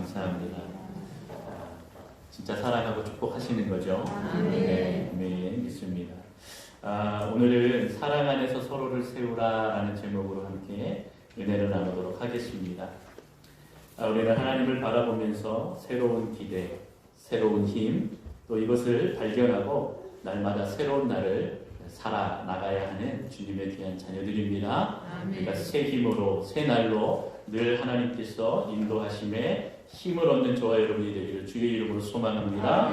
감사합니다. 진짜 사랑하고 축복하시는 거죠? 네, 믿습니다. 오늘은 사랑 안에서 서로를 세우라라는 제목으로 함께 은혜를 나누도록 하겠습니다. 우리는 하나님을 바라보면서 새로운 기대, 새로운 힘, 또 이것을 발견하고 날마다 새로운 날을 살아나가야 하는 주님의 귀한 자녀들입니다. 그러니까 새 힘으로, 새 날로 늘 하나님께서 인도하심에 힘을 얻는 저와 여러분이 되기를 주의 이름으로 소망합니다.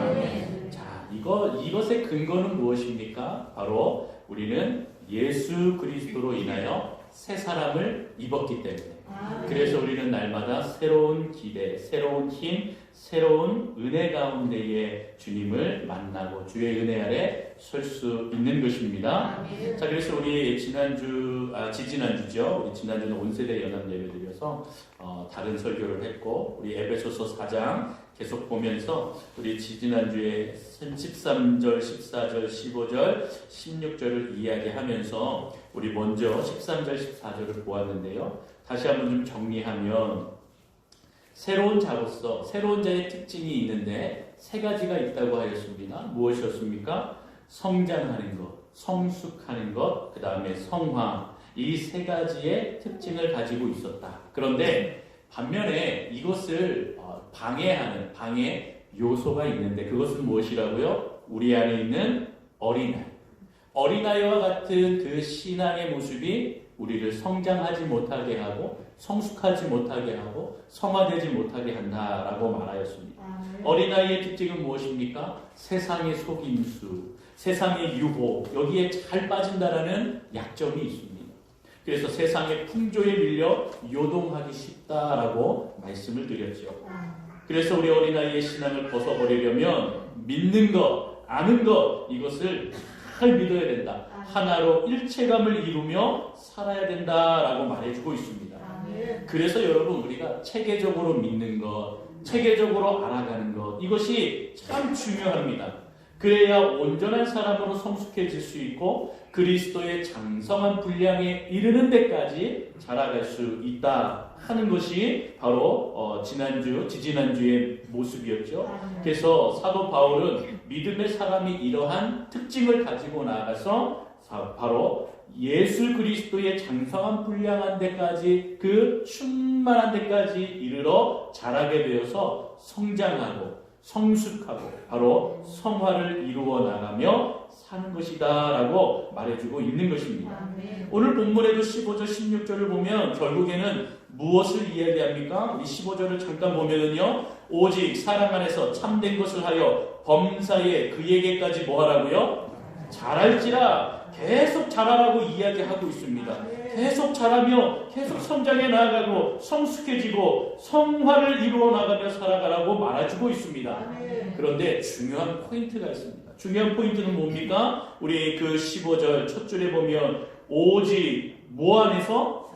자, 이것의 근거는 무엇입니까? 바로 우리는 예수 그리스도로 인하여 새 사람을 입었기 때문에. 그래서 우리는 날마다 새로운 기대, 새로운 힘, 새로운 은혜 가운데에 주님을 만나고 주의 은혜 아래 설 수 있는 것입니다. 자, 그래서 우리 지지난주죠. 우리 지난주는 온세대 연합 예배 드려서 다른 설교를 했고, 우리 에베소서 4장 계속 보면서 우리 지지난주에 13절, 14절, 15절, 16절을 이야기하면서 우리 먼저 13절, 14절을 보았는데요. 다시 한번 좀 정리하면 새로운 자로서 새로운 자의 특징이 있는데 세 가지가 있다고 하였습니다. 무엇이었습니까? 성장하는 것, 성숙하는 것, 그 다음에 성화, 이 세 가지의 특징을 가지고 있었다. 그런데 반면에 이것을 방해하는 방해 요소가 있는데 그것은 무엇이라고요? 우리 안에 있는 어린아이. 어린아이와 같은 그 신앙의 모습이 우리를 성장하지 못하게 하고 성숙하지 못하게 하고 성화되지 못하게 한다라고 말하였습니다. 어린아이의 특징은 무엇입니까? 세상의 속임수, 세상의 유혹, 여기에 잘 빠진다라는 약점이 있습니다. 그래서 세상의 풍조에 밀려 요동하기 쉽다라고 말씀을 드렸죠. 그래서 우리 어린아이의 신앙을 벗어버리려면 믿는 것, 아는 것, 이것을 잘 믿어야 된다. 하나로 일체감을 이루며 살아야 된다라고 말해주고 있습니다. 그래서 여러분, 우리가 체계적으로 믿는 것, 체계적으로 알아가는 것, 이것이 참 중요합니다. 그래야 온전한 사람으로 성숙해질 수 있고 그리스도의 장성한 분량에 이르는 데까지 자라갈 수 있다 하는 것이 바로 지지난주의 모습이었죠. 그래서 사도 바울은 믿음의 사람이 이러한 특징을 가지고 나아가서 바로 예수 그리스도의 장성한 분량한 데까지, 그 충만한 데까지 이르러 자라게 되어서 성장하고 성숙하고 바로 성화를 이루어 나가며 사는 것이다 라고 말해주고 있는 것입니다. 오늘 본문에도 15절 16절을 보면 결국에는 무엇을 이야기합니까? 우리 15절을 잠깐 보면은요, 오직 사랑 안에서 참된 것을 하여 범사에 그에게까지 뭐 하라고요? 자랄지라. 계속 자라라고 이야기하고 있습니다. 계속 자라며 계속 성장해 나아가고 성숙해지고 성화를 이루어 나가며 살아가라고 말해주고 있습니다. 그런데 중요한 포인트가 있습니다. 중요한 포인트는 뭡니까? 우리 그 15절 첫 줄에 보면 오직 뭐 안에서?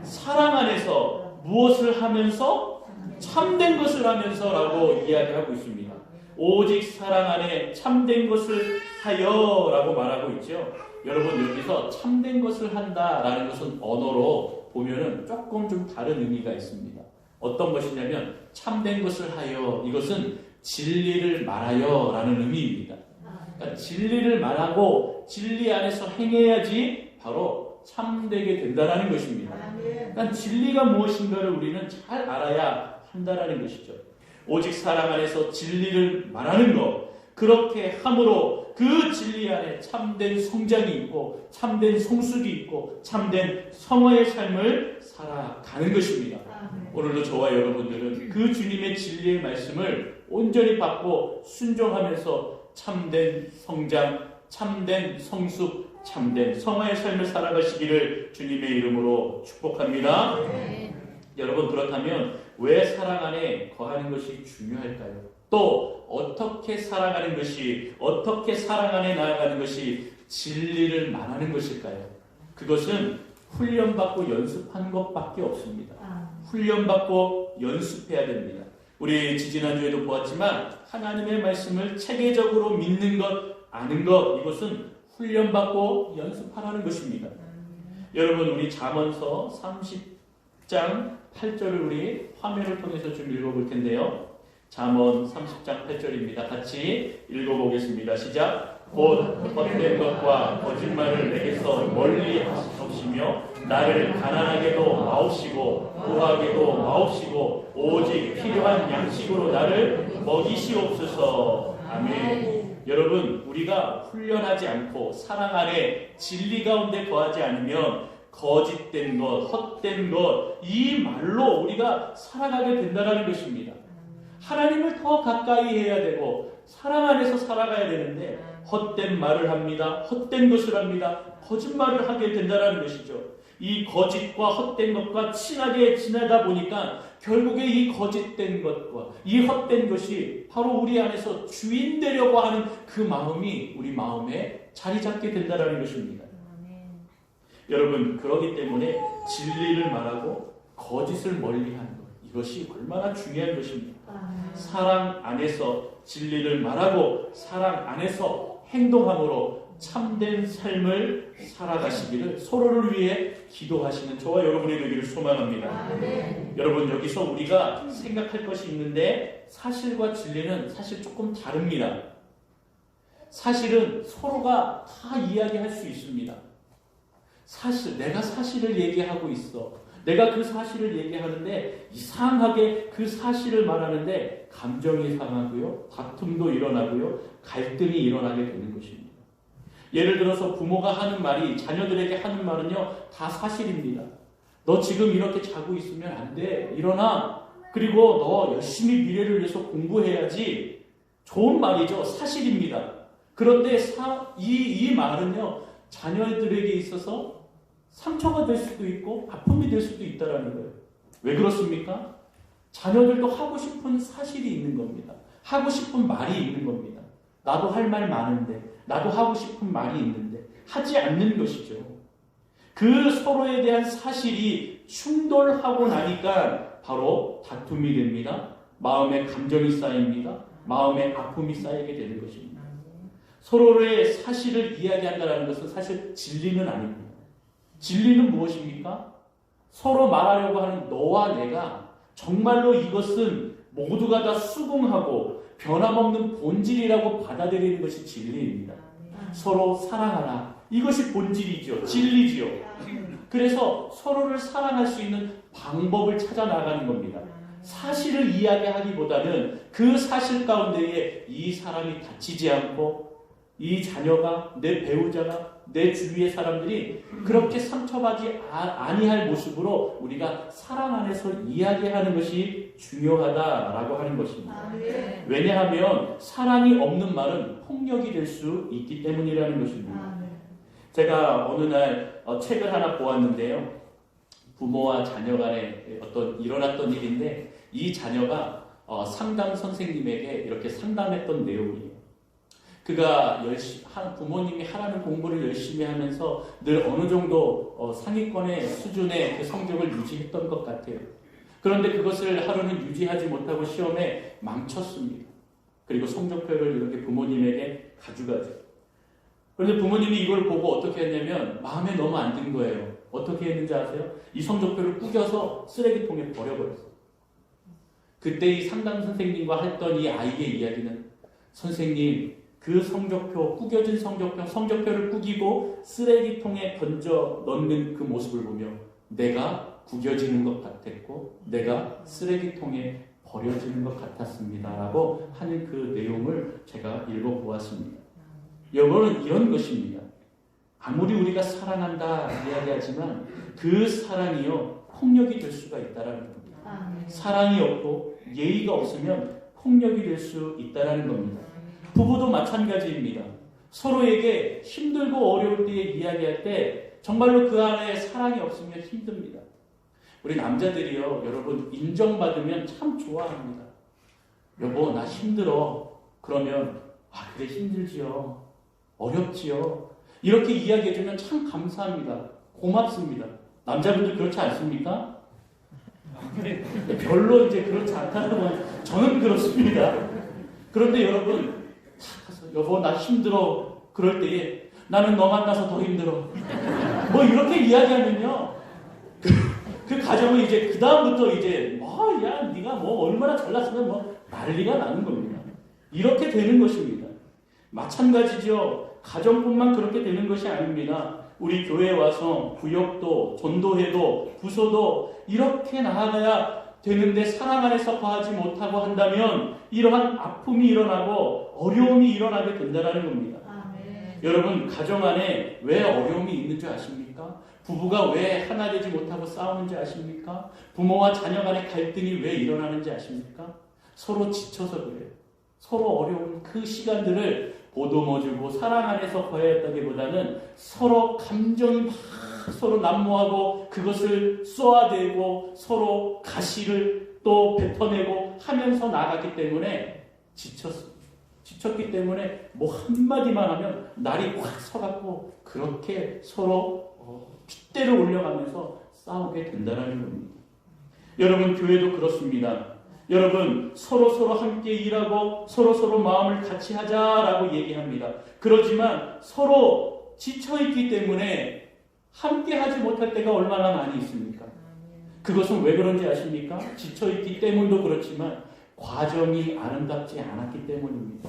사랑 안에서 무엇을 하면서? 참된 것을 하면서 라고 이야기하고 있습니다. 오직 사랑 안에 참된 것을 하여 라고 말하고 있죠. 여러분, 여기서 참된 것을 한다라는 것은 언어로 보면은 조금 좀 다른 의미가 있습니다. 어떤 것이냐면 참된 것을 하여, 이것은 진리를 말하여 라는 의미입니다. 그러니까 진리를 말하고 진리 안에서 행해야지 바로 참되게 된다라는 것입니다. 그러니까 진리가 무엇인가를 우리는 잘 알아야 한다라는 것이죠. 오직 사랑 안에서 진리를 말하는 것, 그렇게 함으로 그 진리 안에 참된 성장이 있고 참된 성숙이 있고 참된 성화의 삶을 살아가는 것입니다. 오늘도 저와 여러분들은 그 주님의 진리의 말씀을 온전히 받고 순종하면서 참된 성장, 참된 성숙, 참된 성화의 삶을 살아가시기를 주님의 이름으로 축복합니다. 여러분, 그렇다면 왜 사랑 안에 거하는 것이 중요할까요? 또 어떻게 살아가는 것이, 어떻게 사랑 안에 나아가는 것이 진리를 말하는 것일까요? 그것은 훈련받고 연습한 것밖에 없습니다. 훈련받고 연습해야 됩니다. 우리 지지난주에도 보았지만 하나님의 말씀을 체계적으로 믿는 것, 아는 것, 이것은 훈련받고 연습하라는 것입니다. 여러분, 우리 잠언서 30장 8절을 우리 화면을 통해서 좀 읽어볼 텐데요. 잠언 30장 8절입니다. 같이 읽어보겠습니다. 시작. 곧 헛된 것과 거짓말을 내게서 멀리 하시며 나를 가난하게도 마옵시고 부하게도 마옵시고 오직 필요한 양식으로 나를 먹이시옵소서. 아멘. 여러분, 우리가 훈련하지 않고 사랑 안에 진리 가운데 거하지 않으면 거짓된 것, 헛된 것, 이 말로 우리가 살아가게 된다는 것입니다. 하나님을 더 가까이 해야 되고 사랑 안에서 살아가야 되는데 헛된 말을 합니다. 헛된 것을 합니다. 거짓말을 하게 된다는 것이죠. 이 거짓과 헛된 것과 친하게 지내다 보니까 결국에 이 거짓된 것과 이 헛된 것이 바로 우리 안에서 주인 되려고 하는 그 마음이 우리 마음에 자리 잡게 된다는 것입니다. 여러분, 그러기 때문에 진리를 말하고 거짓을 멀리하는 것, 이것이 얼마나 중요한 것입니까? 사랑 안에서 진리를 말하고 사랑 안에서 행동함으로 참된 삶을 살아가시기를 서로를 위해 기도하시는 저와 여러분이 되기를 소망합니다. 여러분, 여기서 우리가 생각할 것이 있는데 사실과 진리는 사실 조금 다릅니다. 사실은 서로가 다 이야기할 수 있습니다. 사실, 내가 사실을 얘기하고 있어. 내가 그 사실을 얘기하는데 이상하게 그 사실을 말하는데 감정이 상하고요. 다툼도 일어나고요. 갈등이 일어나게 되는 것입니다. 예를 들어서 부모가 하는 말이 자녀들에게 하는 말은요. 다 사실입니다. 너 지금 이렇게 자고 있으면 안 돼. 일어나. 그리고 너 열심히 미래를 위해서 공부해야지. 좋은 말이죠. 사실입니다. 그런데 이 말은요. 자녀들에게 있어서 상처가 될 수도 있고 아픔이 될 수도 있다는 거예요. 왜 그렇습니까? 자녀들도 하고 싶은 사실이 있는 겁니다. 하고 싶은 말이 있는 겁니다. 나도 할 말 많은데, 나도 하고 싶은 말이 있는데 하지 않는 것이죠. 그 서로에 대한 사실이 충돌하고 나니까 바로 다툼이 됩니다. 마음에 감정이 쌓입니다. 마음에 아픔이 쌓이게 되는 것입니다. 서로의 사실을 이야기한다는 것은 사실 진리는 아닙니다. 진리는 무엇입니까? 서로 말하려고 하는 너와 내가 정말로 이것은 모두가 다 수긍하고 변함없는 본질이라고 받아들이는 것이 진리입니다. 서로 사랑하라. 이것이 본질이죠. 진리지요. 그래서 서로를 사랑할 수 있는 방법을 찾아 나가는 겁니다. 사실을 이야기하기보다는 그 사실 가운데에 이 사람이 다치지 않고 이 자녀가, 내 배우자가, 내 주위의 사람들이 그렇게 상처받지 아니할 모습으로 우리가 사랑 안에서 이야기하는 것이 중요하다라고 하는 것입니다. 왜냐하면 사랑이 없는 말은 폭력이 될 수 있기 때문이라는 것입니다. 제가 어느 날 책을 하나 보았는데요. 부모와 자녀 간에 일어났던 일인데 이 자녀가 상담 선생님에게 이렇게 상담했던 내용이에요. 그가 부모님이 하라는 공부를 열심히 하면서 늘 어느 정도 상위권의 수준의 그 성적을 유지했던 것 같아요. 그런데 그것을 하루는 유지하지 못하고 시험에 망쳤습니다. 그리고 성적표를 이렇게 부모님에게 가져가죠. 그런데 부모님이 이걸 보고 어떻게 했냐면 마음에 너무 안 든 거예요. 어떻게 했는지 아세요? 이 성적표를 꾸겨서 쓰레기통에 버려버렸어요. 그때 이 상담 선생님과 했던 이 아이의 이야기는 선생님, 그 성적표, 꾸겨진 성적표를 꾸기고 쓰레기통에 던져 넣는 그 모습을 보며 내가 구겨지는 것 같았고 내가 쓰레기통에 버려지는 것 같았습니다. 라고 하는 그 내용을 제가 읽어보았습니다. 여러분, 이런 것입니다. 아무리 우리가 사랑한다 이야기하지만 그 사랑이요 폭력이 될 수가 있다는 겁니다. 사랑이 없고 예의가 없으면 폭력이 될 수 있다는 겁니다. 부부도 마찬가지입니다. 서로에게 힘들고 어려울 때에 이야기할 때 정말로 그 안에 사랑이 없으면 힘듭니다. 우리 남자들이요, 여러분 인정받으면 참 좋아합니다. 여보, 나 힘들어. 그러면 그래 힘들지요. 어렵지요. 이렇게 이야기해주면 참 감사합니다. 고맙습니다. 남자분들 그렇지 않습니까? 별로 이제 그렇지 않다고 저는 그렇습니다. 그런데 여러분 여보 나 힘들어. 그럴 때에 나는 너 만나서 더 힘들어. 뭐 이렇게 이야기하면요 그 가정은 이제 그 다음부터 이제 야 네가 뭐 얼마나 잘났으면 뭐 난리가 나는 겁니다. 이렇게 되는 것입니다. 마찬가지죠. 가정뿐만 그렇게 되는 것이 아닙니다. 우리 교회에 와서 구역도 전도회도 부서도 이렇게 나아가야 되는데 사랑 안에서 거하지 못하고 한다면 이러한 아픔이 일어나고 어려움이 일어나게 된다는 겁니다. 여러분 가정 안에 왜 어려움이 있는 줄 아십니까? 부부가 왜 하나 되지 못하고 싸우는지 아십니까? 부모와 자녀 간의 갈등이 왜 일어나는지 아십니까? 서로 지쳐서 그래요. 서로 어려운 그 시간들을 보듬어주고 사랑 안에서 거해야 했다기보다는 서로 감정이 막 서로 난무하고 그것을 쏘아대고 서로 가시를 또 뱉어내고 하면서 나갔기 때문에 지쳤기 때문에 뭐 한마디만 하면 날이 확 서갖고 그렇게 서로 핏대를 올려가면서 싸우게 된다는 겁니다. 여러분 교회도 그렇습니다. 여러분 서로 함께 일하고 서로 마음을 같이 하자라고 얘기합니다. 그러지만 서로 지쳐있기 때문에 함께 하지 못할 때가 얼마나 많이 있습니까? 그것은 왜 그런지 아십니까? 지쳐있기 때문도 그렇지만 과정이 아름답지 않았기 때문입니다.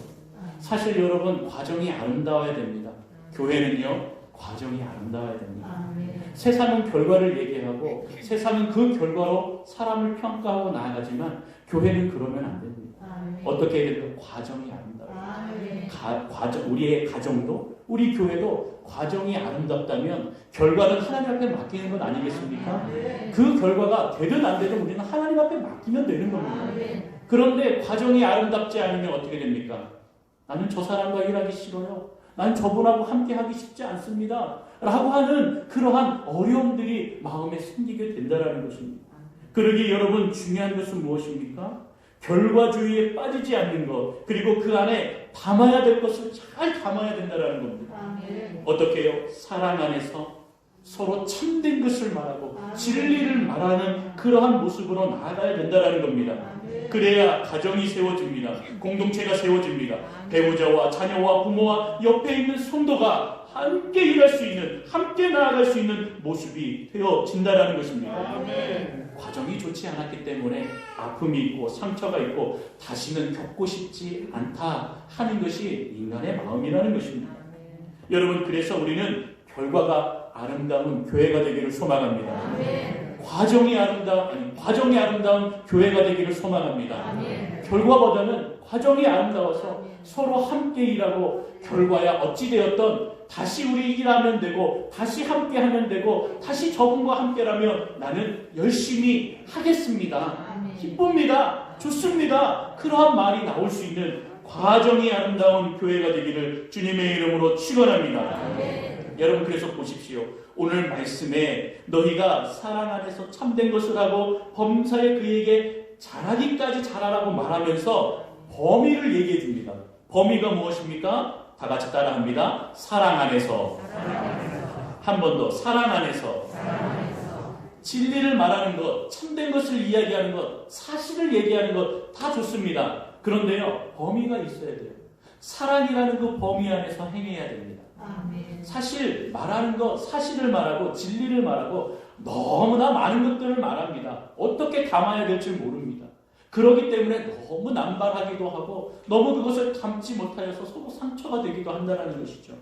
사실 여러분 과정이 아름다워야 됩니다. 교회는요 과정이 아름다워야 됩니다. 세상은 결과를 얘기하고 세상은 그 결과로 사람을 평가하고 나아가지만 교회는 그러면 안 됩니다. 어떻게 해야 될까? 과정이 아름다워요. 우리의 가정도 우리 교회도 과정이 아름답다면 결과는 하나님 앞에 맡기는 건 아니겠습니까? 그 결과가 되든 안 되든 우리는 하나님 앞에 맡기면 되는 겁니다. 그런데 과정이 아름답지 않으면 어떻게 됩니까? 나는 저 사람과 일하기 싫어요. 난 저분하고 함께 하기 쉽지 않습니다. 라고 하는 그러한 어려움들이 마음에 생기게 된다는 것입니다. 그러기에 여러분 중요한 것은 무엇입니까? 결과주의에 빠지지 않는 것, 그리고 그 안에 담아야 될 것을 잘 담아야 된다는 겁니다. 어떻게 해요? 사랑 안에서 서로 참된 것을 말하고 진리를 말하는 그러한 모습으로 나아가야 된다는 겁니다. 그래야 가정이 세워집니다. 공동체가 세워집니다. 배우자와 자녀와 부모와 옆에 있는 성도가 함께 일할 수 있는, 함께 나아갈 수 있는 모습이 되어진다는 것입니다. 과정이 좋지 않았기 때문에 아픔이 있고 상처가 있고 다시는 겪고 싶지 않다 하는 것이 인간의 마음이라는 것입니다. 여러분 그래서 우리는 결과가 아름다운 교회가 되기를 소망합니다. 과정이 아름다운 교회가 되기를 소망합니다. 결과보다는 과정이 아름다워서 서로 함께 일하고 결과야 어찌되었던 다시 우리 일하면 되고 다시 함께 하면 되고 다시 저분과 함께라면 나는 열심히 하겠습니다. 기쁩니다. 좋습니다. 그러한 말이 나올 수 있는 과정이 아름다운 교회가 되기를 주님의 이름으로 축원합니다. 여러분 그래서 보십시오. 오늘 말씀에 너희가 사랑 안에서 참된 것을 하고 범사에 그에게 잘하기까지 잘하라고 말하면서 범위를 얘기해 줍니다. 범위가 무엇입니까? 다 같이 따라합니다. 사랑 안에서. 한 번 더. 사랑 안에서. 진리를 말하는 것, 참된 것을 이야기하는 것, 사실을 얘기하는 것 다 좋습니다. 그런데요, 범위가 있어야 돼요. 사랑이라는 그 범위 안에서 행해야 됩니다. 사실 말하는 것, 사실을 말하고 진리를 말하고 너무나 많은 것들을 말합니다. 어떻게 담아야 될지 모릅니다. 그렇기 때문에 너무 남발하기도 하고 너무 그것을 담지 못하여서 서로 상처가 되기도 한다는 것이죠.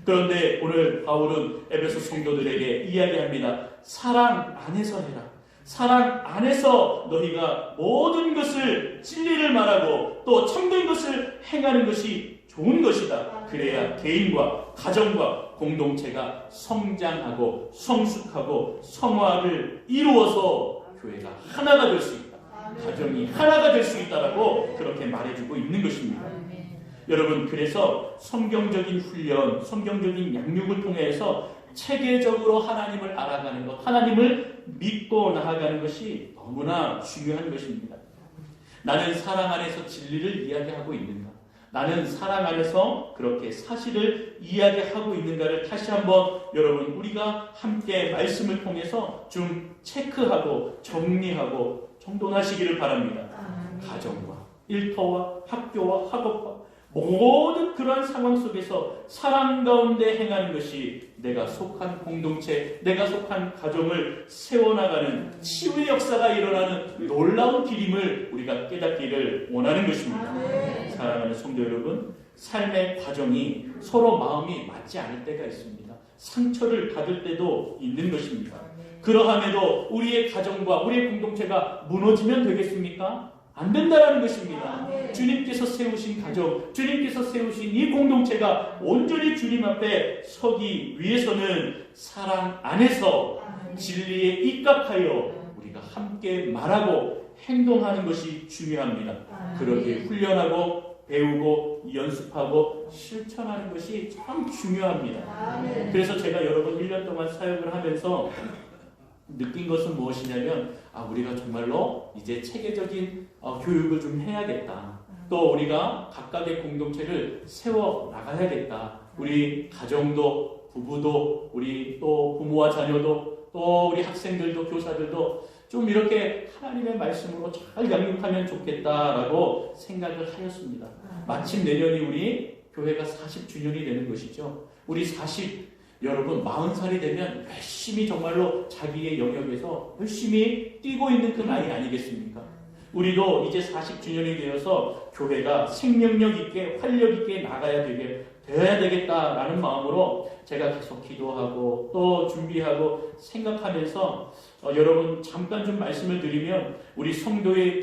그런데 오늘 바울은 에베소 성도들에게 이야기합니다. 사랑 안에서 해라. 사랑 안에서 너희가 모든 것을 진리를 말하고 또 참된 것을 행하는 것이 좋은 것이다. 그래야 개인과 가정과 공동체가 성장하고 성숙하고 성화를 이루어서 교회가 하나가 될 수 있다. 가정이 하나가 될 수 있다라고 그렇게 말해주고 있는 것입니다. 여러분 그래서 성경적인 훈련, 성경적인 양육을 통해서 체계적으로 하나님을 알아가는 것, 하나님을 믿고 나아가는 것이 너무나 중요한 것입니다. 나는 사랑 안에서 진리를 이야기하고 있는가? 나는 사랑 안에서 그렇게 사실을 이야기하고 있는가를 다시 한번 여러분 우리가 함께 말씀을 통해서 좀 체크하고 정리하고 정돈하시기를 바랍니다. 가정과 일터와 학교와 학업과 모든 그러한 상황 속에서 사랑 가운데 행하는 것이 내가 속한 공동체, 내가 속한 가정을 세워나가는 치유의 역사가 일어나는 놀라운 길임을 우리가 깨닫기를 원하는 것입니다. 사랑하는 성도 여러분, 삶의 과정이 서로 마음이 맞지 않을 때가 있습니다. 상처를 받을 때도 있는 것입니다. 그러함에도 우리의 가정과 우리의 공동체가 무너지면 되겠습니까? 안 된다라는 것입니다. 주님께서 세우신 가정, 주님께서 세우신 이 공동체가 온전히 주님 앞에 서기 위해서는 사랑 안에서 진리에 입각하여 우리가 함께 말하고 행동하는 것이 중요합니다. 그렇게 훈련하고 배우고 연습하고 실천하는 것이 참 중요합니다. 그래서 제가 여러 번 1년 동안 사역을 하면서 느낀 것은 무엇이냐면 우리가 정말로 이제 체계적인 교육을 좀 해야겠다. 또 우리가 각각의 공동체를 세워 나가야겠다. 우리 가정도 부부도 우리 또 부모와 자녀도 또 우리 학생들도 교사들도 좀 이렇게 하나님의 말씀으로 잘 양육하면 좋겠다라고 생각을 하였습니다. 마침 내년이 우리 교회가 40주년이 되는 것이죠. 우리 여러분 40살이 되면 열심히 정말로 자기의 영역에서 열심히 뛰고 있는 그 나이 아니겠습니까? 우리도 이제 40주년이 되어서 교회가 생명력 있게 활력 있게 되어야 되겠다라는 마음으로 제가 계속 기도하고 또 준비하고 생각하면서 여러분 잠깐 좀 말씀을 드리면 우리 성도의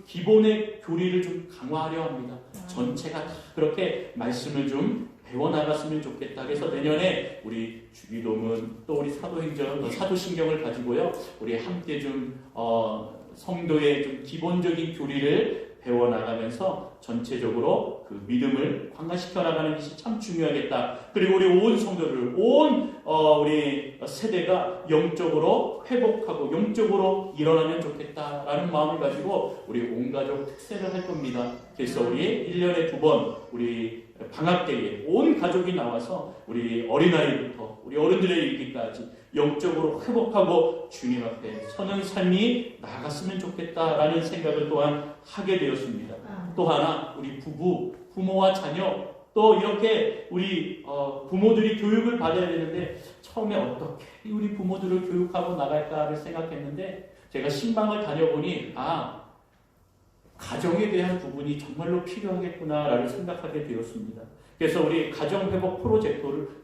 기본의 교리를 좀 강화하려 합니다. 전체가 다 그렇게 말씀을 좀 배워나갔으면 좋겠다. 그래서 내년에 우리 주기도문 또 우리 사도행전, 사도신경을 가지고요. 우리 함께 좀 성도의 좀 기본적인 교리를 배워나가면서 전체적으로 그 믿음을 강화시켜 나가는 것이 참 중요하겠다. 그리고 우리 온 성도를 우리 세대가 영적으로 회복하고 영적으로 일어나면 좋겠다라는 마음을 가지고 우리 온 가족 특세를 할 겁니다. 그래서 우리 1년에 2번 우리 방학 때에 온 가족이 나와서 우리 어린아이부터 우리 어른들에 이르기까지 영적으로 회복하고 주님 앞에 서는 삶이 나아갔으면 좋겠다라는 생각을 또한 하게 되었습니다. 또 하나 우리 부모와 자녀 또 이렇게 우리 부모들이 교육을 받아야 되는데 처음에 어떻게 우리 부모들을 교육하고 나갈까를 생각했는데 제가 신방을 다녀보니 가정에 대한 부분이 정말로 필요하겠구나라를 생각하게 되었습니다. 그래서 우리 가정회복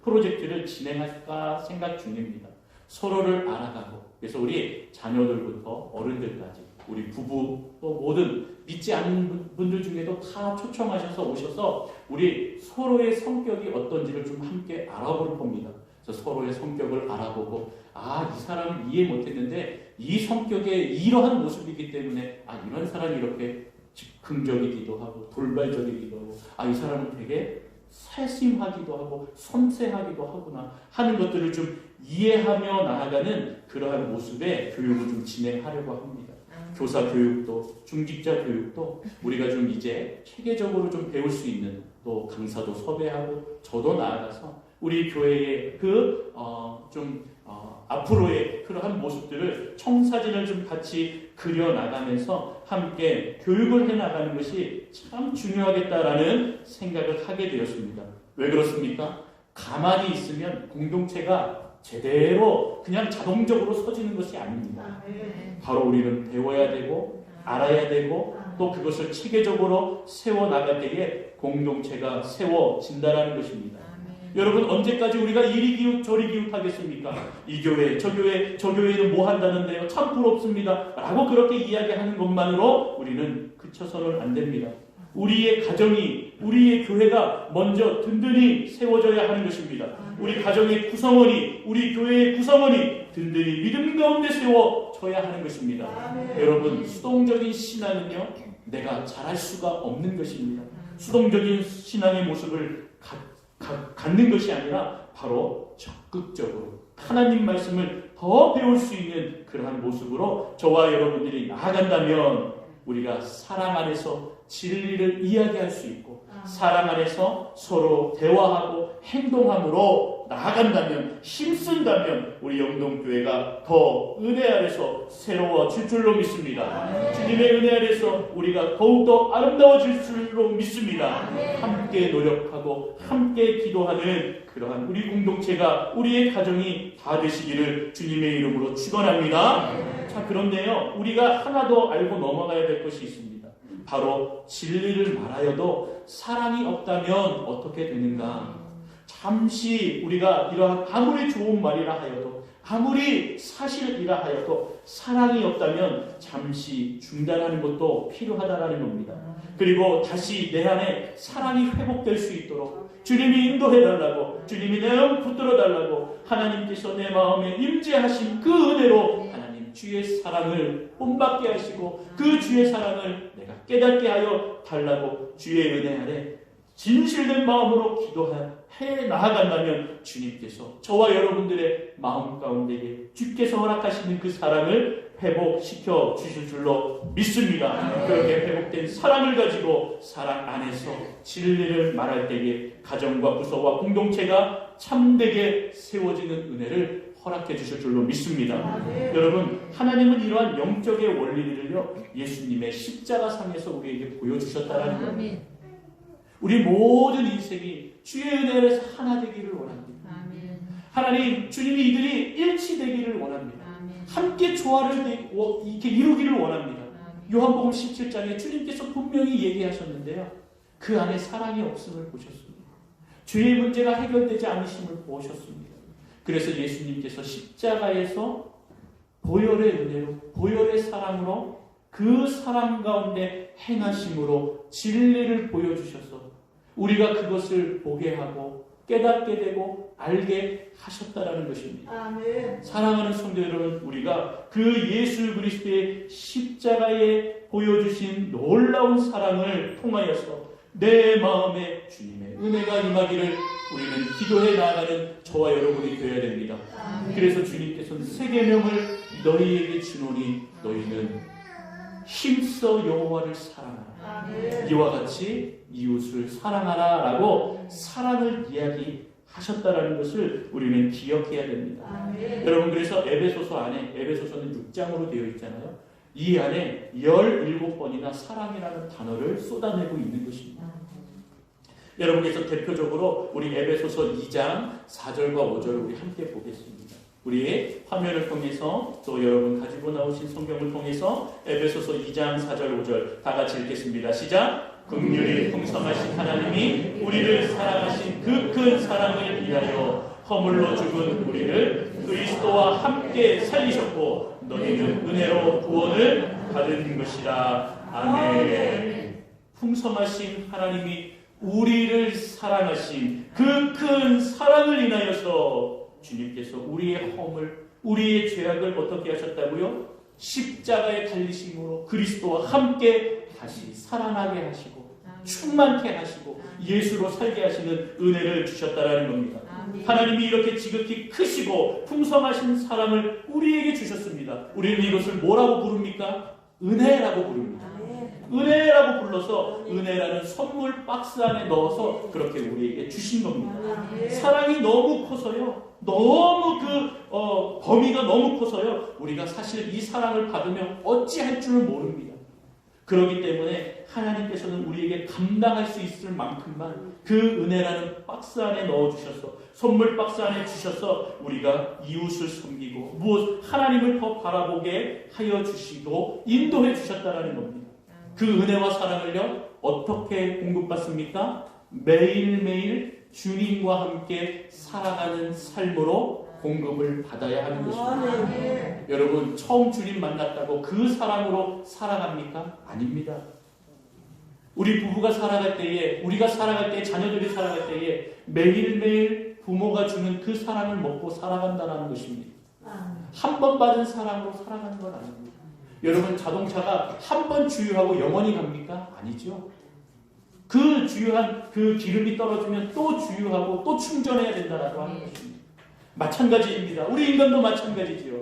프로젝트를 진행할까 생각 중입니다. 서로를 알아가고 그래서 우리 자녀들부터 어른들까지 우리 부부 또 모든 믿지 않는 분들 중에도 다 초청하셔서 오셔서 우리 서로의 성격이 어떤지를 좀 함께 알아볼 겁니다. 그래서 서로의 성격을 알아보고 이 사람을 이해 못했는데 이 성격의 이러한 모습이기 때문에 이런 사람이 이렇게 즉흥적이기도 하고 돌발적이기도 하고 이 사람은 되게 세심하기도 하고 섬세하기도 하구나 하는 것들을 좀 이해하며 나아가는 그러한 모습의 교육을 좀 진행하려고 합니다. 교사 교육도 중직자 교육도 우리가 좀 이제 체계적으로 좀 배울 수 있는 또 강사도 섭외하고 저도 나아가서 우리 교회의 앞으로의 그러한 모습들을 청사진을 좀 같이 그려나가면서 함께 교육을 해나가는 것이 참 중요하겠다라는 생각을 하게 되었습니다. 왜 그렇습니까? 가만히 있으면 공동체가 제대로 그냥 자동적으로 서지는 것이 아닙니다. 바로 우리는 배워야 되고 알아야 되고 또 그것을 체계적으로 세워나갈 때에 공동체가 세워진다는 것입니다. 여러분 언제까지 우리가 이리 기웃 저리 기웃하겠습니까? 이 교회 저 교회는 뭐 한다는데요? 참 부럽습니다 라고 그렇게 이야기하는 것만으로 우리는 그쳐서는 안 됩니다. 우리의 가정이 우리의 교회가 먼저 든든히 세워져야 하는 것입니다. 우리 가정의 구성원이 우리 교회의 구성원이 든든히 믿음 가운데 세워져야 하는 것입니다. 여러분 수동적인 신앙은요 내가 잘할 수가 없는 것입니다. 수동적인 신앙의 모습을 갖는 것이 아니라 바로 적극적으로 하나님 말씀을 더 배울 수 있는 그러한 모습으로 저와 여러분들이 나아간다면 우리가 사랑 안에서 진리를 이야기할 수 있고 사랑 안에서 서로 대화하고 행동함으로 나아간다면, 힘쓴다면 우리 영동교회가 더 은혜 아래서 새로워질 줄로 믿습니다. 주님의 은혜 아래서 우리가 더욱더 아름다워질 줄로 믿습니다. 함께 노력하고 함께 기도하는 그러한 우리 공동체가, 우리의 가정이 다 되시기를 주님의 이름으로 축원합니다. 자, 그런데요, 우리가 하나 더 알고 넘어가야 될 것이 있습니다. 바로 진리를 말하여도 사랑이 없다면 어떻게 되는가? 잠시 우리가 이러한 아무리 좋은 말이라 하여도, 아무리 사실이라 하여도 사랑이 없다면 잠시 중단하는 것도 필요하다라는 겁니다. 그리고 다시 내 안에 사랑이 회복될 수 있도록 주님이 인도해달라고, 주님이 내 마음 붙들어달라고, 하나님께서 내 마음에 임재하신 그 은혜로 하나님 주의 사랑을 본받게 하시고 그 주의 사랑을 내가 깨닫게 하여 달라고 주의 은혜 아래 진실된 마음으로 기도해 나아간다면 주님께서 저와 여러분들의 마음 가운데에 주께서 허락하시는 그 사랑을 회복시켜 주실 줄로 믿습니다. 그렇게 회복된 사랑을 가지고 사랑 안에서 진리를 말할 때에 가정과 부서와 공동체가 참되게 세워지는 은혜를 허락해 주실 줄로 믿습니다. 여러분, 하나님은 이러한 영적의 원리를요, 예수님의 십자가상에서 우리에게 보여주셨다는 겁니다. 우리 모든 인생이 주의 은혜 아래서 하나 되기를 원합니다. 하나님, 주님이 이들이 일치되기를 원합니다. 함께 조화를 이렇게 이루기를 원합니다. 요한복음 17장에 주님께서 분명히 얘기하셨는데요, 그 안에 사랑이 없음을 보셨습니다. 죄의 문제가 해결되지 않으심을 보셨습니다. 그래서 예수님께서 십자가에서 보혈의 은혜로, 보혈의 사랑으로, 그 사랑 가운데 행하심으로 진리를 보여주셔서 우리가 그것을 보게 하고 깨닫게 되고 알게 하셨다라는 것입니다. 아멘. 사랑하는 성도 여러분, 우리가 그 예수 그리스도의 십자가에 보여주신 놀라운 사랑을 통하여서 내 마음에 주님의 은혜가 임하기를 우리는 기도해 나아가는 저와 여러분이 되어야 됩니다. 아멘. 그래서 주님께서는 세 계명을 너희에게 주노니 너희는 힘써 여호와를 사랑하라. 아멘. 이와 같이 이웃을 사랑하라 라고 사랑을 이야기하셨다라는 것을 우리는 기억해야 됩니다. 아멘. 여러분, 그래서 에베소서 안에, 에베소서는 6장으로 되어 있잖아요. 이 안에 17번이나 사랑이라는 단어를 쏟아내고 있는 것입니다. 여러분께서 대표적으로 우리 에베소서 2장 4절과 5절을 우리 함께 보겠습니다. 우리의 화면을 통해서 또 여러분 가지고 나오신 성경을 통해서 에베소서 2장 4절 5절 다 같이 읽겠습니다. 시작! 긍휼히 풍성하신 하나님이 우리를 사랑하신 그 큰 사랑을 위하여 허물로 죽은 우리를 그리스도와 함께 살리셨고 너희는 은혜로 구원을 받은 것이라. 아멘. 풍성하신 하나님이 우리를 사랑하신 그 큰 사랑을 인하여서 주님께서 우리의 허물, 우리의 죄악을 어떻게 하셨다고요? 십자가에 달리심으로 그리스도와 함께 다시 살아나게 하시고 충만케 하시고 예수로 살게 하시는 은혜를 주셨다라는 겁니다. 하나님이 이렇게 지극히 크시고 풍성하신 사랑을 우리에게 주셨습니다. 우리는 이것을 뭐라고 부릅니까? 은혜라고 부릅니다. 은혜라고 불러서 은혜라는 선물 박스 안에 넣어서 그렇게 우리에게 주신 겁니다. 사랑이 너무 커서요, 너무 범위가 너무 커서요, 우리가 사실 이 사랑을 받으면 어찌할 줄을 모릅니다. 그렇기 때문에 하나님께서는 우리에게 감당할 수 있을 만큼만 그 은혜라는 박스 안에 넣어주셔서, 선물 박스 안에 주셔서 우리가 이웃을 섬기고 무엇 하나님을 더 바라보게 하여 주시고 인도해 주셨다는 겁니다. 그 은혜와 사랑을요, 어떻게 공급받습니까? 매일매일 주님과 함께 살아가는 삶으로 공급을 받아야 하는 것입니다. 여러분, 처음 주님 만났다고 그 사랑으로 살아갑니까? 아닙니다. 우리 부부가 살아갈 때에, 우리가 살아갈 때, 자녀들이 살아갈 때에 매일매일 부모가 주는 그 사랑을 먹고 살아간다는 것입니다. 한 번 받은 사랑으로 살아가는 건 아닙니다. 여러분, 자동차가 한 번 주유하고 영원히 갑니까? 아니죠. 그 주유한 그 기름이 떨어지면 또 주유하고 또 충전해야 된다라고 하는 것입니다. 마찬가지입니다. 우리 인간도 마찬가지지요.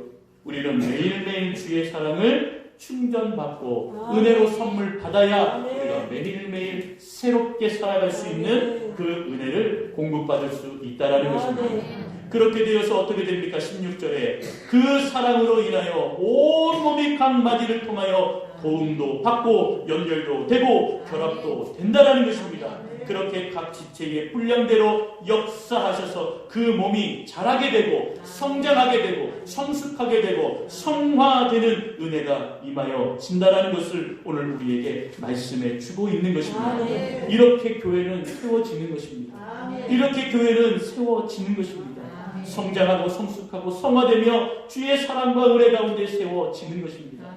우리는 매일매일 주의 사랑을 충전받고 은혜로 선물 받아야 우리가 매일매일 새롭게 살아갈 수 있는 그 은혜를 공급받을 수 있다라는 것입니다. 그렇게 되어서 어떻게 됩니까? 16절에 그 사랑으로 인하여 온 몸이 각 마디를 통하여 도움도 받고 연결도 되고 결합도 된다라는 것입니다. 그렇게 각 지체의 분량대로 역사하셔서 그 몸이 자라게 되고 성장하게 되고 성숙하게 되고 성화되는 은혜가 임하여 진다라는 것을 오늘 우리에게 말씀해 주고 있는 것입니다. 이렇게 교회는 세워지는 것입니다. 이렇게 교회는 세워지는 것입니다. 성장하고 성숙하고 성화되며 주의 사랑과 은혜 가운데 세워지는 것입니다.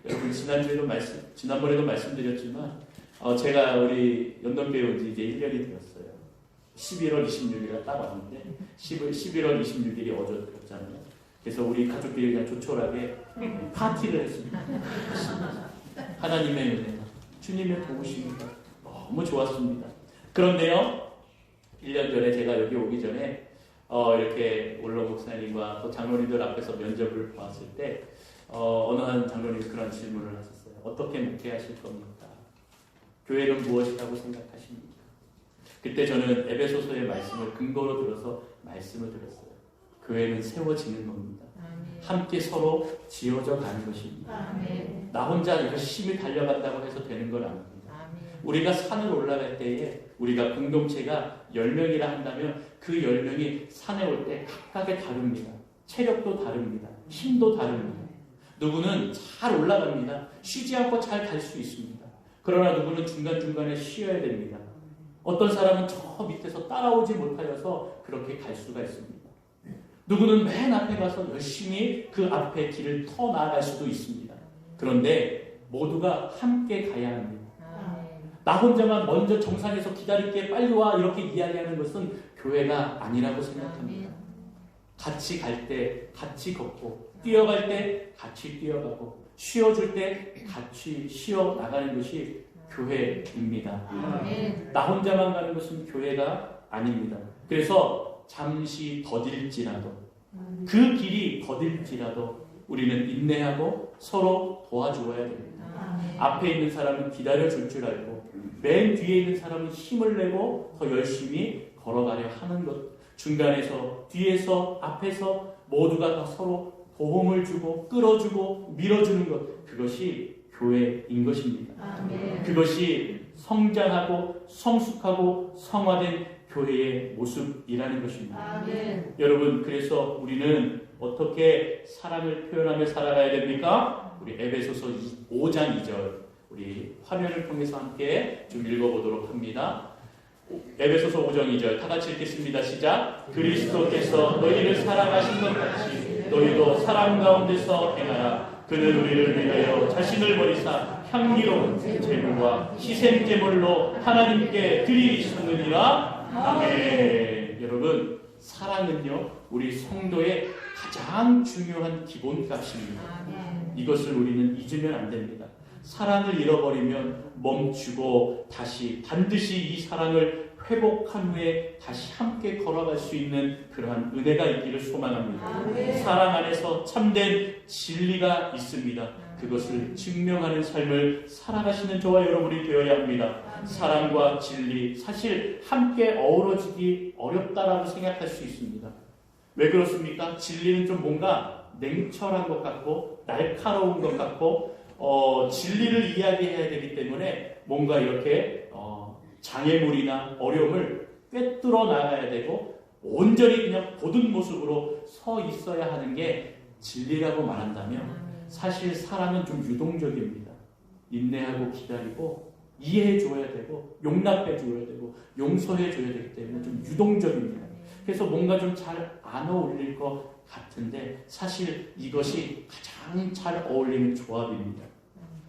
여러분 지난번에도 말씀드렸지만 제가 우리 연동교회 온 지 이제 1년이 되었어요. 11월 26일에 딱 왔는데 11월 26일이 어제였잖아요. 그래서 우리 가족들이 그냥 조촐하게 파티를 했습니다. 하나님의 은혜가 주님의 도우심이가 너무 좋았습니다. 그런데요 1년 전에 제가 여기 오기 전에 이렇게 올로 목사님과 또 장로님들 앞에서 면접을 보았을 때 어느 한 장로님이 그런 질문을 하셨어요. 어떻게 목회하실 겁니까? 교회는 무엇이라고 생각하십니까? 그때 저는 에베소서의 말씀을 근거로 들어서 말씀을 드렸어요. 교회는 세워지는 겁니다. 함께 서로 지어져 가는 것입니다. 나 혼자 열심히 달려간다고 해서 되는 건 아닙니다. 우리가 산을 올라갈 때에 우리가 공동체가 10명이라 한다면 그 10명이 산에 올 때 각각의 다릅니다. 체력도 다릅니다. 힘도 다릅니다. 누구는 잘 올라갑니다. 쉬지 않고 잘 갈 수 있습니다. 그러나 누구는 중간중간에 쉬어야 됩니다. 어떤 사람은 저 밑에서 따라오지 못하여서 그렇게 갈 수가 있습니다. 누구는 맨 앞에 가서 열심히 그 앞에 길을 터 나아갈 수도 있습니다. 그런데 모두가 함께 가야 합니다. 나 혼자만 먼저 정상에서 기다릴게 빨리 와 이렇게 이야기하는 것은 교회가 아니라고 생각합니다. 같이 갈 때 같이 걷고 뛰어갈 때 같이 뛰어가고 쉬어줄 때 같이 쉬어 나가는 것이 교회입니다. 나 혼자만 가는 것은 교회가 아닙니다. 그래서 잠시 더딜지라도 그 길이 더딜지라도 우리는 인내하고 서로 도와주어야 됩니다. 앞에 있는 사람은 기다려줄 줄 알고 맨 뒤에 있는 사람은 힘을 내고 더 열심히 걸어가려 하는 것, 중간에서 뒤에서 앞에서 모두가 다 서로 도움을 주고 끌어주고 밀어주는 것, 그것이 교회인 것입니다. 그것이 성장하고 성숙하고 성화된 교회의 모습이라는 것입니다. 여러분, 그래서 우리는 어떻게 사랑을 표현하며 살아가야 됩니까? 우리 에베소서 5장 2절 우리 화면을 통해서 함께 좀 읽어보도록 합니다. 에베소서 5장 2절 다 같이 읽겠습니다. 시작. 그리스도께서 너희를 사랑하신 것 같이 너희도 사랑 가운데서 행하라. 그는 우리를 위하여 자신을 버리사 향기로운 제물과 희생 제물로 하나님께 드리시느니라. 아멘. 여러분, 사랑은요 우리 성도의 가장 중요한 기본값입니다. 이것을 우리는 잊으면 안 됩니다. 사랑을 잃어버리면 멈추고 다시 반드시 이 사랑을 회복한 후에 다시 함께 걸어갈 수 있는 그러한 은혜가 있기를 소망합니다. 사랑 안에서 참된 진리가 있습니다. 그것을 증명하는 삶을 살아가시는 저와 여러분이 되어야 합니다. 사랑과 진리, 사실 함께 어우러지기 어렵다라고 생각할 수 있습니다. 왜 그렇습니까? 진리는 좀 뭔가 냉철한 것 같고 날카로운 것 같고 진리를 이야기해야 되기 때문에 뭔가 이렇게 장애물이나 어려움을 꿰뚫어 나가야 되고 온전히 그냥 고든 모습으로 서 있어야 하는 게 진리라고 말한다면 사실 사랑은 좀 유동적입니다. 인내하고 기다리고 이해해 줘야 되고 용납해 줘야 되고 용서해 줘야 되기 때문에 좀 유동적입니다. 그래서 뭔가 좀 잘 안 어울릴 것 같은데 사실 이것이 가장 잘 어울리는 조합입니다.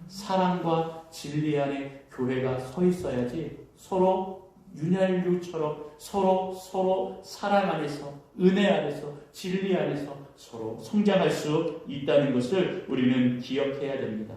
사랑과 진리 안에 교회가 서 있어야지 서로 윤활유처럼 서로 사랑 안에서 은혜 안에서 진리 안에서 서로 성장할 수 있다는 것을 우리는 기억해야 됩니다.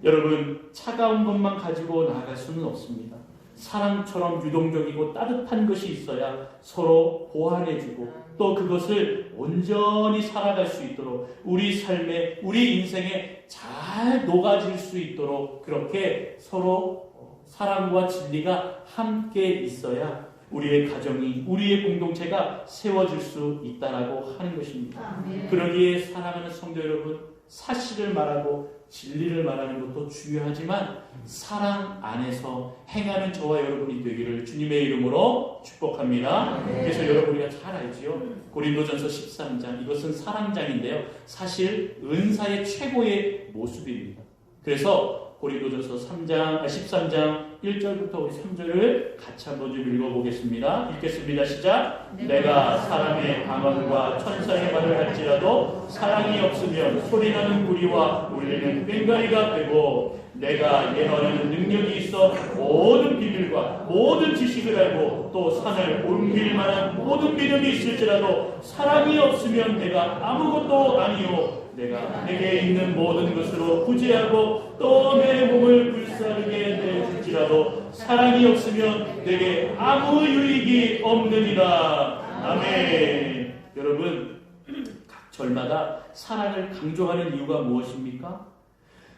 여러분, 차가운 것만 가지고 나아갈 수는 없습니다. 사랑처럼 유동적이고 따뜻한 것이 있어야 서로 보완해주고 또 그것을 온전히 살아갈 수 있도록 우리 삶에, 우리 인생에 잘 녹아질 수 있도록 그렇게 서로 사랑과 진리가 함께 있어야 우리의 가정이, 우리의 공동체가 세워질 수 있다라고 하는 것입니다. 그러기에 사랑하는 성도 여러분, 사실을 말하고 진리를 말하는 것도 중요하지만 사랑 안에서 행하는 저와 여러분이 되기를 주님의 이름으로 축복합니다. 그래서 여러분 우리가 잘 알지요. 고린도전서 13장, 이것은 사랑장인데요. 사실 은사의 최고의 모습입니다. 그래서 고린도전서 13장 1절부터 우리 3절을 같이 한번 좀 읽어보겠습니다. 읽겠습니다. 시작. 내가 사람의 방언과 천사의 말을 할지라도 사랑이 없으면 소리나는 구리와 울리는 꽹과리가 되고 내가 예언하는 능력이 있어 모든 비밀과 모든 지식을 알고 또 산을 옮길 만한 모든 믿음이 있을지라도 사랑이 없으면 내가 아무것도 아니요 내가 내게 있는 모든 것으로 구제하고 또 내 몸을 불사르게 내줄지라도 사랑이 없으면 내게 아무 유익이 없느니라. 아멘. 여러분, 각 절마다 사랑을 강조하는 이유가 무엇입니까?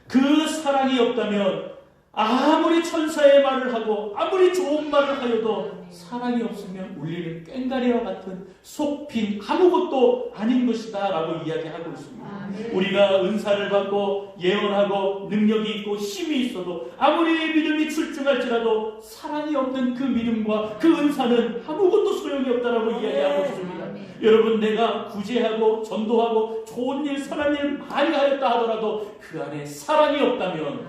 그 사랑이 없다면 아무리 천사의 말을 하고 아무리 좋은 말을 하여도 사랑이 없으면 울리는 꽹과리와 같은 속빈 아무것도 아닌 것이다 라고 이야기하고 있습니다. 우리가 은사를 받고 예언하고 능력이 있고 힘이 있어도 아무리 믿음이 출중할지라도 사랑이 없는 그 믿음과 그 은사는 아무것도 소용이 없다라고 이야기하고 있습니다. 여러분, 내가 구제하고 전도하고 좋은 일 선한 일 많이 하였다 하더라도 그 안에 사랑이 없다면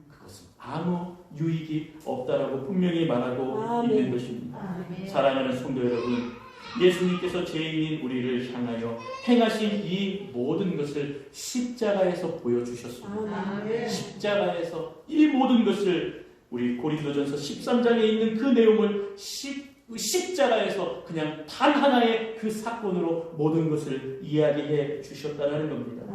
그것은 아무 유익이 없다라고 분명히 말하고 있는 것입니다. 사랑하는 성도 여러분, 예수님께서 죄인인 우리를 향하여 행하신 이 모든 것을 십자가에서 보여주셨습니다. 십자가에서 이 모든 것을 우리 고린도전서 13장에 있는 그 내용을 십자가에서 그냥 단 하나의 그 사건으로 모든 것을 이야기해 주셨다는 겁니다.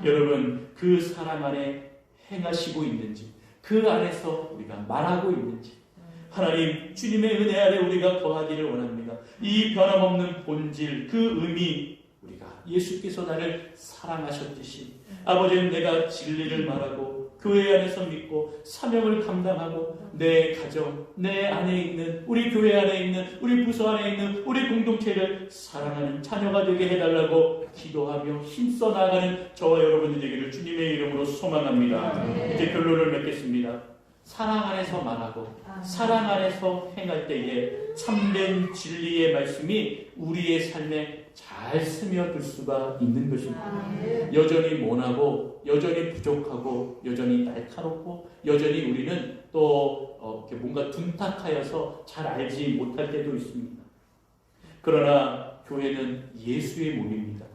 여러분, 그 사랑 안에 행하시고 있는지, 그 안에서 우리가 말하고 있는지, 하나님 주님의 은혜 아래 우리가 거하기를 원합니다. 이 변함없는 본질, 그 의미, 우리가 예수께서 나를 사랑하셨듯이 아버지는 내가 진리를 말하고 교회 안에서 믿고 사명을 감당하고 내 가정, 내 안에 있는, 우리 교회 안에 있는, 우리 부서 안에 있는 우리 공동체를 사랑하는 자녀가 되게 해달라고 기도하며 힘써 나아가는 저와 여러분이 되기를 주님의 이름으로 소망합니다. 이제 결론을 맺겠습니다. 사랑 안에서 말하고 사랑 안에서 행할 때에 참된 진리의 말씀이 우리의 삶에 잘 스며들 수가 있는 것입니다. 여전히 모나고 여전히 부족하고 여전히 날카롭고 여전히 우리는 또 뭔가 둔탁하여서 잘 알지 못할 때도 있습니다. 그러나 교회는 예수의 몸입니다.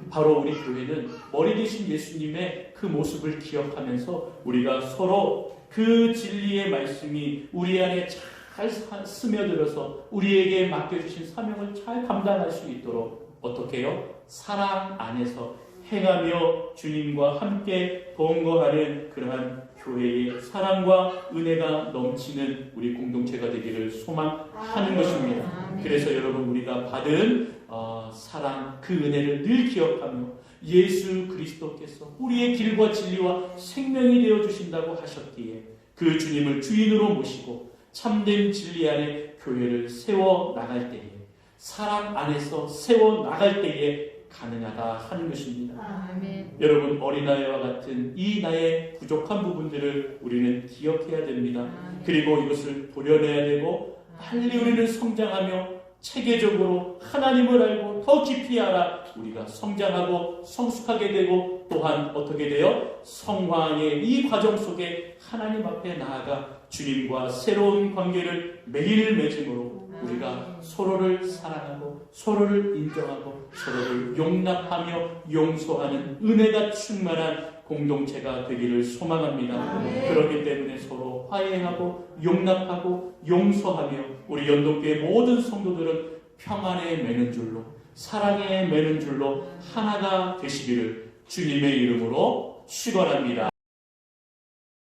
바로 우리 교회는 머리 되신 예수님의 그 모습을 기억하면서 우리가 서로 그 진리의 말씀이 우리 안에 잘 스며들어서 우리에게 맡겨주신 사명을 잘 감당할 수 있도록 어떻게 해요? 사랑 안에서 행하며 주님과 함께 동거하는 그러한 교회의 사랑과 은혜가 넘치는 우리 공동체가 되기를 소망하는 것입니다. 그래서 여러분, 우리가 받은 사랑, 그 은혜를 늘 기억하며 예수 그리스도께서 우리의 길과 진리와 생명이 되어주신다고 하셨기에 그 주님을 주인으로 모시고 참된 진리 안에 교회를 세워나갈 때에, 사랑 안에서 세워나갈 때에 가능하다 하는 것입니다. 여러분, 어린아이와 같은 이 나의 부족한 부분들을 우리는 기억해야 됩니다. 그리고 이것을 도려내야 되고 빨리 우리는 성장하며 체계적으로 하나님을 알고 더 깊이 알아 우리가 성장하고 성숙하게 되고 또한 어떻게 돼요? 성화의 이 과정 속에 하나님 앞에 나아가 주님과 새로운 관계를 매일 맺음으로 우리가 서로를 사랑하고 서로를 인정하고 서로를 용납하며 용서하는 은혜가 충만한 공동체가 되기를 소망합니다. 그렇기 때문에 서로 화해하고 용납하고 용서하며 우리 연동교회 모든 성도들은 평안에 매는 줄로, 사랑에 매는 줄로 하나가 되시기를 주님의 이름으로 축원합니다.